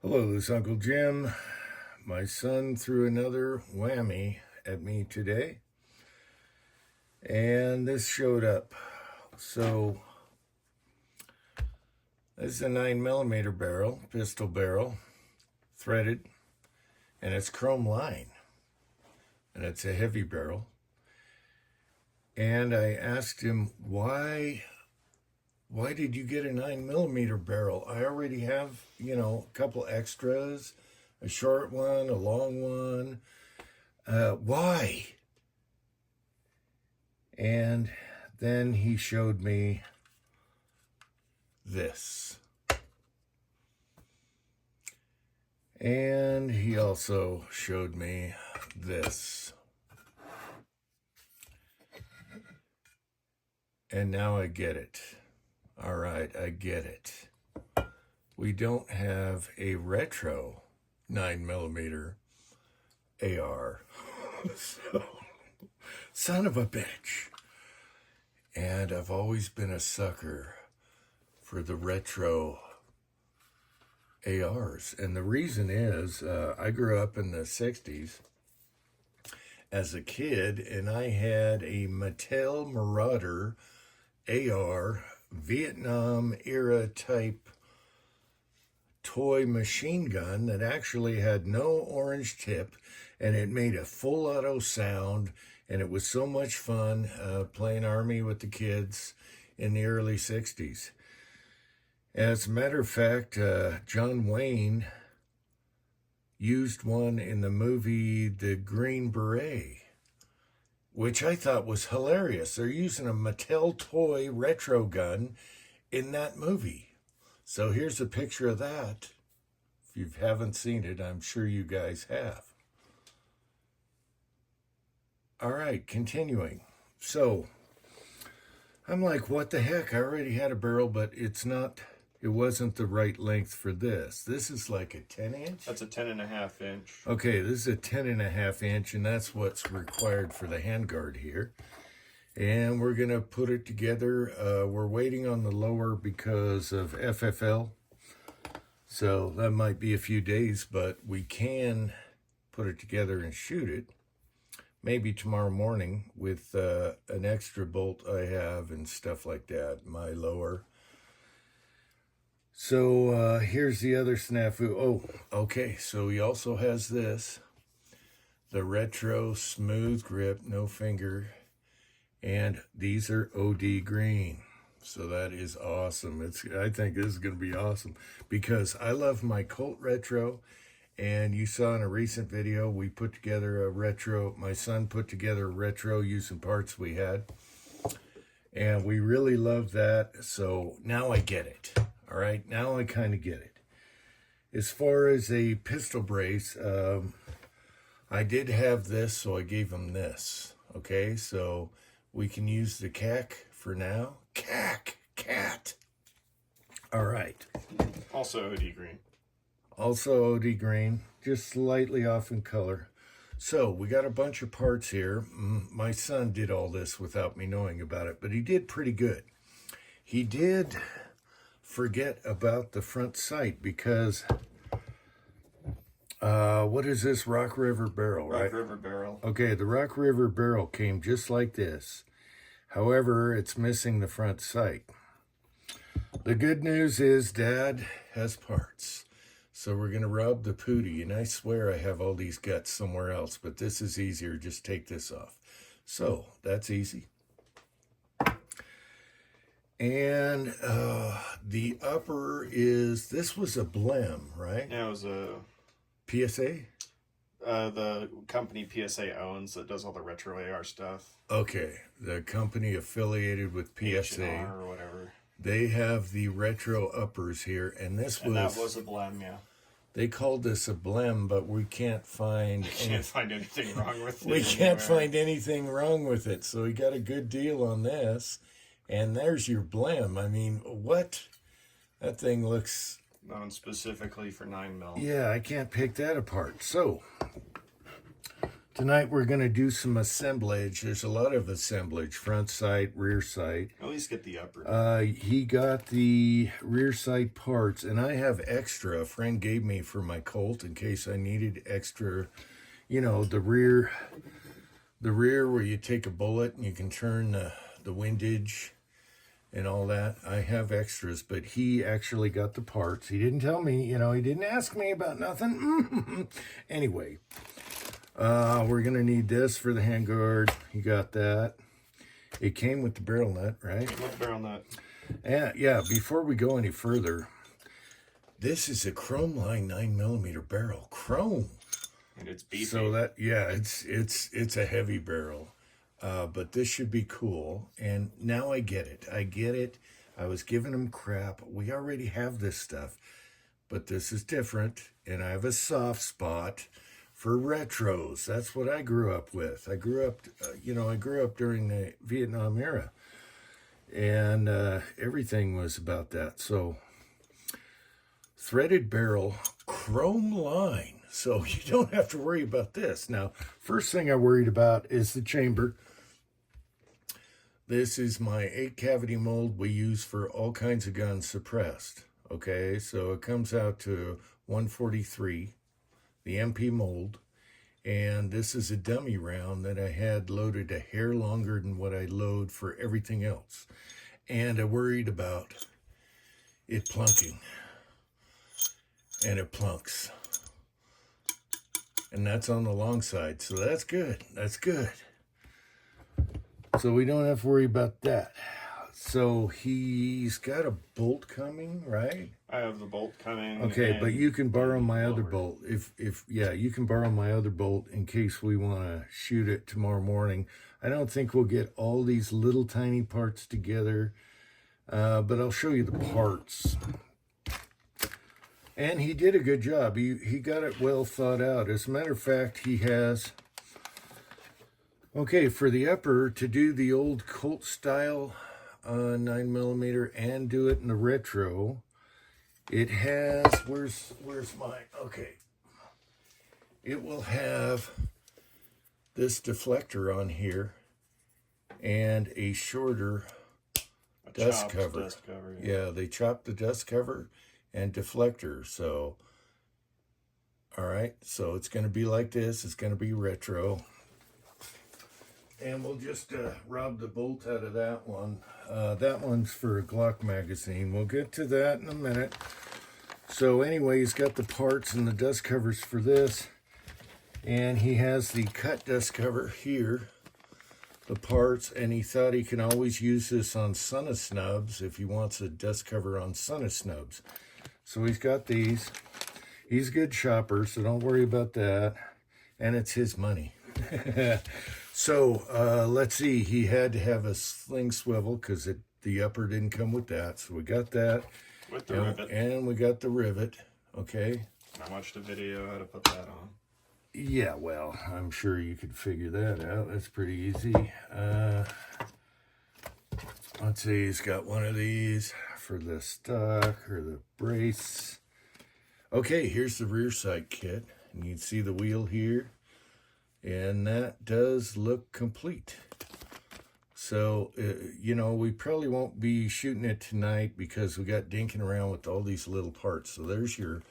Hello, this is Uncle Jim. My son threw another whammy at me today, and this showed up. So, this is a 9mm barrel, pistol barrel, threaded, and it's chrome line, and it's a heavy barrel. And I asked him, why did you get a 9mm barrel? I already have, a couple extras, a short one, a long one. Why? And then he showed me this. And he also showed me this. And now I get it. All right, I get it. We don't have a retro 9mm AR. So, son of a bitch. And I've always been a sucker for the retro ARs. And the reason is, I grew up in the 60s as a kid, and I had a Mattel Marauder AR Vietnam era type toy machine gun that actually had no orange tip, and it made a full auto sound, and it was so much fun playing Army with the kids in the early 60s. As a matter of fact, John Wayne used one in the movie The Green Beret, which I thought was hilarious. They're using a Mattel toy retro gun in that movie. So here's a picture of that. If you haven't seen it, I'm sure you guys have. All right, continuing. So I'm like, what the heck? I already had a barrel, but it wasn't the right length for this. This is like a 10-inch? That's a 10.5 inch. Okay, this is a 10.5 inch, and that's what's required for the handguard here. And we're gonna put it together. We're waiting on the lower because of FFL. So that might be a few days, but we can put it together and shoot it. Maybe tomorrow morning with an extra bolt I have and stuff like that, my lower. So here's the other snafu. Oh, okay, so he also has this. The retro smooth grip, no finger. And these are OD green. So that is awesome. I think this is going to be awesome because I love my Colt retro. And you saw in a recent video, we put together a retro. My son put together a retro using parts we had. And we really love that. So now I get it. All right, now I kind of get it. As far as a pistol brace, I did have this, so I gave him this. Okay, so we can use the CAC for now. Cat. All right. Also OD green. Also OD green, just slightly off in color. So we got a bunch of parts here. My son did all this without me knowing about it, but he did pretty good. He did forget about the front sight because what is this? Rock River barrel, right? Rock River barrel. Okay, the Rock River barrel came just like this. However, it's missing the front sight. The good news is Dad has parts. So we're going to rub the pootie, and I swear I have all these guts somewhere else, but this is easier. Just take this off. So that's easy. And the upper is, this was a blem, right? Yeah, it was a PSA? the company PSA owns that does all the retro AR stuff. Okay, the company affiliated with PSA. H&R or whatever. They have the retro uppers here, and that was a blem, yeah. They called this a blem, but we can't find anything wrong with it. We can't find anything wrong with it. So we got a good deal on this. And there's your blem. I mean, what? That thing looks... known specifically for 9mm. Yeah, I can't pick that apart. So, Tonight we're going to do some assemblage. There's a lot of assemblage, front sight, rear sight. At least get the upper. He got the rear sight parts, and I have extra. A friend gave me for my Colt in case I needed extra, you know, the rear where you take a bullet and you can turn the windage and all that. I have extras, but he actually got the parts. He didn't tell me, you know, he didn't ask me about nothing. Anyway, we're going to need this for the handguard. He got that. It came with the barrel nut, right? Came with the barrel nut. And yeah, before we go any further, this is a chrome line 9mm barrel. Chrome. And it's beefy. So that, yeah, it's a heavy barrel. But this should be cool. And now I get it. I get it. I was giving him crap. We already have this stuff. But this is different. And I have a soft spot for retros. That's what I grew up with. I grew up, I grew up during the Vietnam era. And everything was about that. So, threaded barrel, chrome line. So you don't have to worry about this. Now, first thing I worried about is the chamber. This is my 8-cavity mold we use for all kinds of guns suppressed. Okay, so it comes out to 143, the MP mold. And this is a dummy round that I had loaded a hair longer than what I load for everything else. And I worried about it plunking. And it plunks. And that's on the long side, so that's good. That's good. So we don't have to worry about that. So he's got a bolt coming, right? I have the bolt coming. Okay, but you can borrow my other bolt. You can borrow my other bolt in case we want to shoot it tomorrow morning. I don't think we'll get all these little tiny parts together, but I'll show you the parts. And he did a good job. He got it well thought out. As a matter of fact, he has... Okay, for the upper, to do the old Colt style 9mm and do it in the retro, it has... Where's mine? Okay. It will have this deflector on here and a shorter dust cover. Yeah, they chopped the dust cover and deflector. So, all right, so it's going to be like this. It's going to be retro. And we'll just rob the bolt out of that one. That one's for a Glock magazine. We'll get to that in a minute. So anyway, he's got the parts and the dust covers for this. And he has the cut dust cover here, the parts, and he thought he can always use this on Son of Snubs if he wants a dust cover on Son of Snubs. So he's got these. He's a good shopper, so don't worry about that. And it's his money. So let's see. He had to have a sling swivel because the upper didn't come with that. So we got that. With the rivet. And we got the rivet. Okay. I watched a video how to put that on. Yeah, well, I'm sure you could figure that out. That's pretty easy. Let's see. He's got one of these for the stock or the brace. Okay, here's the rear sight kit. And you can see the wheel here. And that does look complete. So, we probably won't be shooting it tonight because we got dinking around with all these little parts. So there's your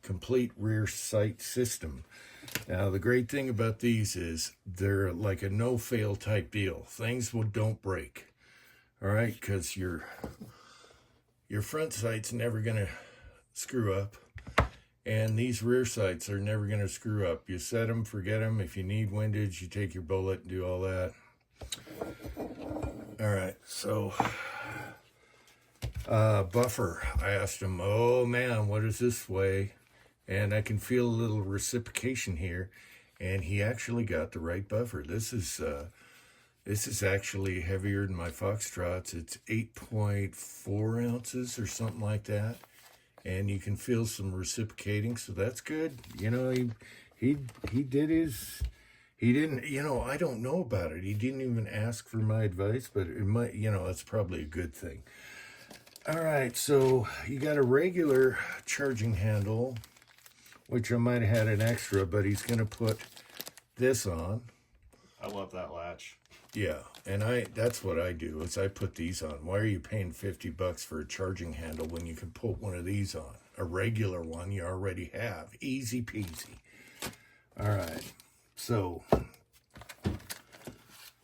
complete rear sight system. Now, the great thing about these is they're like a no-fail type deal. Things don't break. All right, because your front sight's never going to screw up. And these rear sights are never going to screw up. You set them, forget them. If you need windage, you take your bullet and do all that. All right, so buffer. I asked him, oh man, what does this weigh? And I can feel a little reciprocation here. And he actually got the right buffer. This is actually heavier than my Foxtrots. It's 8.4 ounces or something like that. And you can feel some reciprocating, so that's good. He did his... He didn't, I don't know about it. He didn't even ask for my advice, but it might, that's probably a good thing. All right, so you got a regular charging handle, which I might have had an extra, but he's going to put this on. I love that latch. Yeah, and that's what I do is I put these on. Why are you paying $50 for a charging handle when you can put one of these on? A regular one you already have. Easy peasy. All right. So,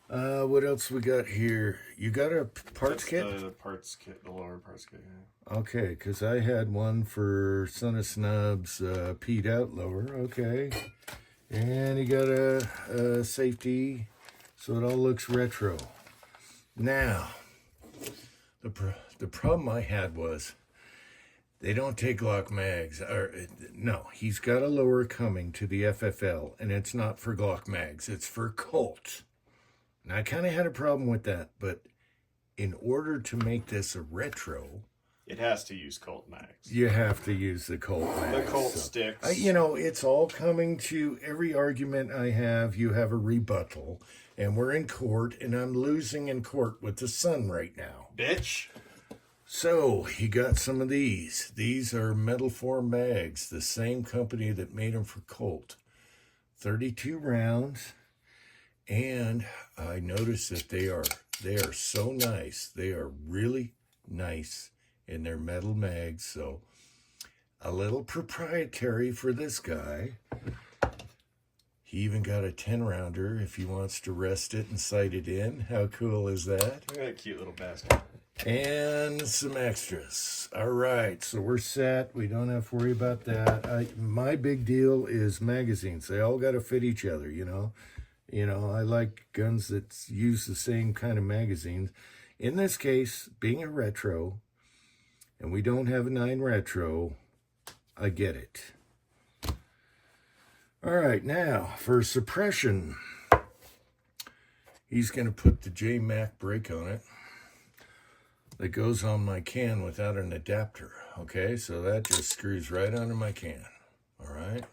what else we got here? You got a parts kit? The parts kit, the lower parts kit. Yeah. Okay, because I had one for Son of Snub's peed out lower. Okay. And you got a safety, so it all looks retro. Now, the problem I had was they don't take Glock mags. No, he's got a lower coming to the FFL, and it's not for Glock mags. It's for Colt. And I kind of had a problem with that, but in order to make this a retro, it has to use Colt mags. You have to use the Colt mags. The Colt sticks. It's all coming to every argument I have. You have a rebuttal, and we're in court, and I'm losing in court with the sun right now. Bitch. So he got some of these. These are metal form mags, the same company that made them for Colt. 32 rounds. And I noticed that they are so nice. They are really nice in their metal mags. So a little proprietary for this guy. He even got a 10-rounder if he wants to rest it and sight it in. How cool is that? Look at that cute little basket. And some extras. All right, so we're set. We don't have to worry about that. My big deal is magazines. They all got to fit each other, you know. I like guns that use the same kind of magazines. In this case, being a retro, and we don't have a 9 retro, I get it. All right, now for suppression, he's going to put the J-Mac brake on it that goes on my can without an adapter. Okay, so that just screws right onto my can. All right.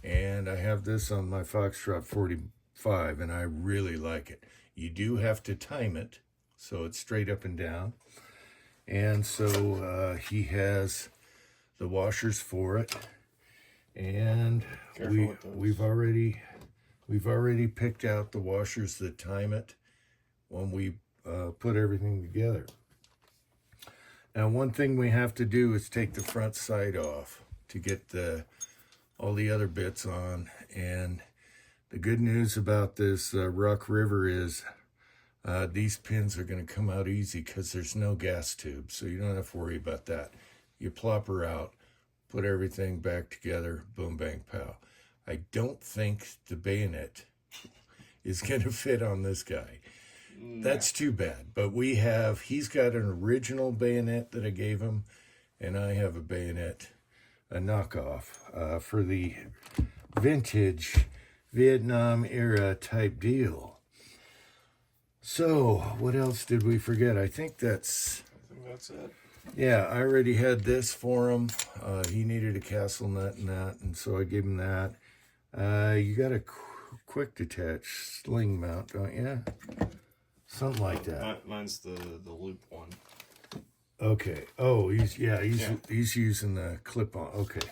And I have this on my Foxtrot 45, and I really like it. You do have to time it, so it's straight up and down. And so he has the washers for it. And we've already picked out the washers that time it when we put everything together. Now, one thing we have to do is take the front side off to get all the other bits on. And the good news about this Rock River is these pins are going to come out easy because there's no gas tube, so you don't have to worry about that. You plop her out, put everything back together, boom, bang, pow. I don't think the bayonet is going to fit on this guy. No. That's too bad. But he's got an original bayonet that I gave him, and I have a bayonet, a knockoff for the vintage Vietnam era type deal. So what else did we forget? I think that's it. Yeah, I already had this for him. He needed a castle nut and that, and so I gave him that. You got a quick detach sling mount, don't you? Something like that. Mine's the loop one. Okay. Oh, he's using the clip-on. Okay.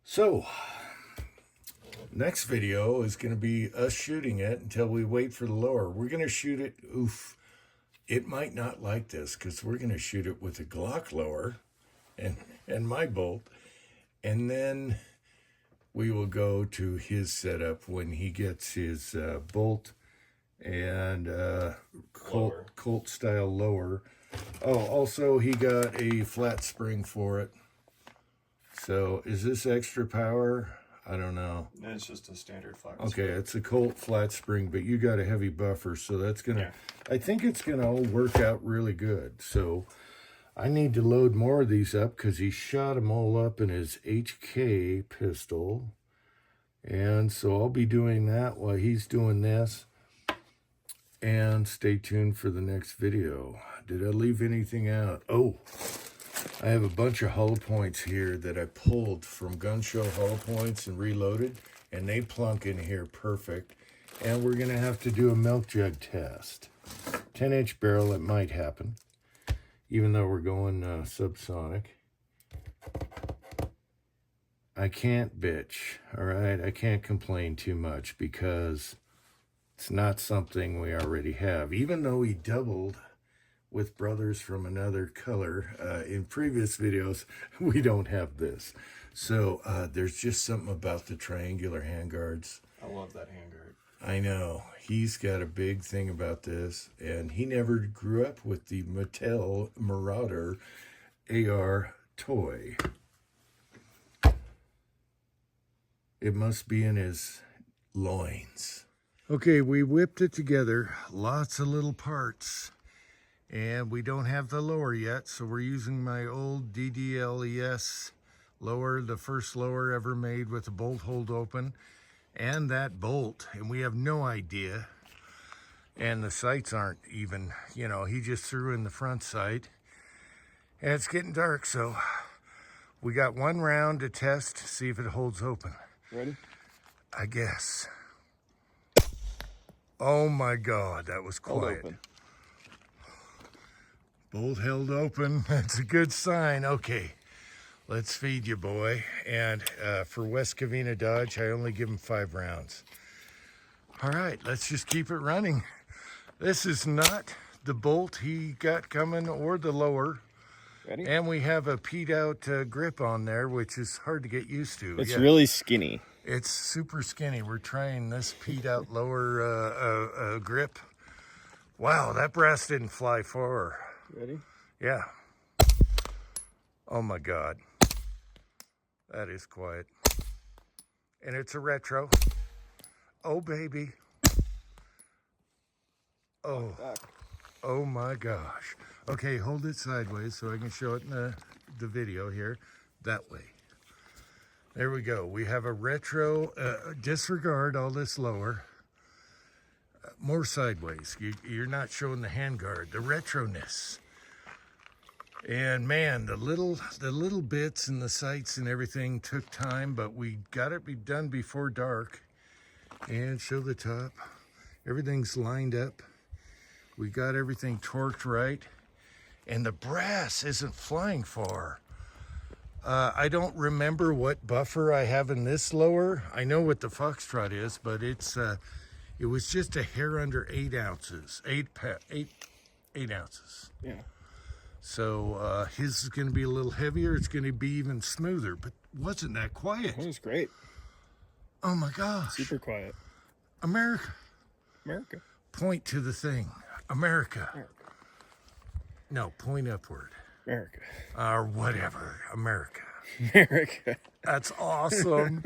So, next video is going to be us shooting it until we wait for the lower. We're going to shoot it. Oof. It might not like this because we're going to shoot it with a Glock lower and my bolt. And then we will go to his setup when he gets his bolt and Colt style lower. Oh, also he got a flat spring for it. So is this extra power? I don't know. It's just a standard flat spring. Okay, it's a Colt flat spring, but you got a heavy buffer, so that's gonna. I think it's gonna all work out really good. So I need to load more of these up because he shot them all up in his HK pistol, and so I'll be doing that while he's doing this. And stay tuned for the next video. Did I leave anything out? Oh, I have a bunch of hollow points here that I pulled from gun show hollow points and reloaded, and they plunk in here perfect. And we're gonna have to do a milk jug test. 10-inch barrel, it might happen, even though we're going subsonic. I can't bitch, all right? I can't complain too much because it's not something we already have. Even though he doubled with brothers from another color in previous videos, we don't have this. So there's just something about the triangular handguards. I love that handguard. I know. He's got a big thing about this, and he never grew up with the Mattel Marauder AR toy. It must be in his loins. Okay, we whipped it together. Lots of little parts. And we don't have the lower yet, so we're using my old DDLES lower, the first lower ever made with the bolt hold open. And that bolt, and we have no idea. And the sights aren't even, you know, he just threw in the front sight. And it's getting dark, so we got one round to test, see if it holds open. Ready? I guess. Oh my God, that was quiet. Hold open. Bolt held open, that's a good sign. Okay, let's feed you, boy. And for West Covina Dodge, I only give him 5 rounds. All right, let's just keep it running. This is not the bolt he got coming or the lower. Ready? And we have a peed out grip on there, which is hard to get used to. It's really skinny. It's super skinny. We're trying this peed out lower grip. Wow, that brass didn't fly far. Ready? Yeah. Oh my God. That is quiet. And it's a retro. Oh, baby. Oh. Oh my gosh. Okay, hold it sideways so I can show it in the video here. That way. There we go. We have a retro. Disregard all this lower. More sideways. You're not showing the handguard, the retroness. And man, the little bits and the sights and everything took time, but we got it done before dark. And show the top. Everything's lined up. We got everything torqued right. And the brass isn't flying far. I don't remember what buffer I have in this lower. I know what the Foxtrot is, but it was just a hair under 8 ounces, 8 ounces. Yeah. So his is going to be a little heavier. It's going to be even smoother, but wasn't that quiet? It was great. Oh my gosh. Super quiet. America. America. Point to the thing. America. America. No, point upward. America. Or whatever. America. America. That's awesome.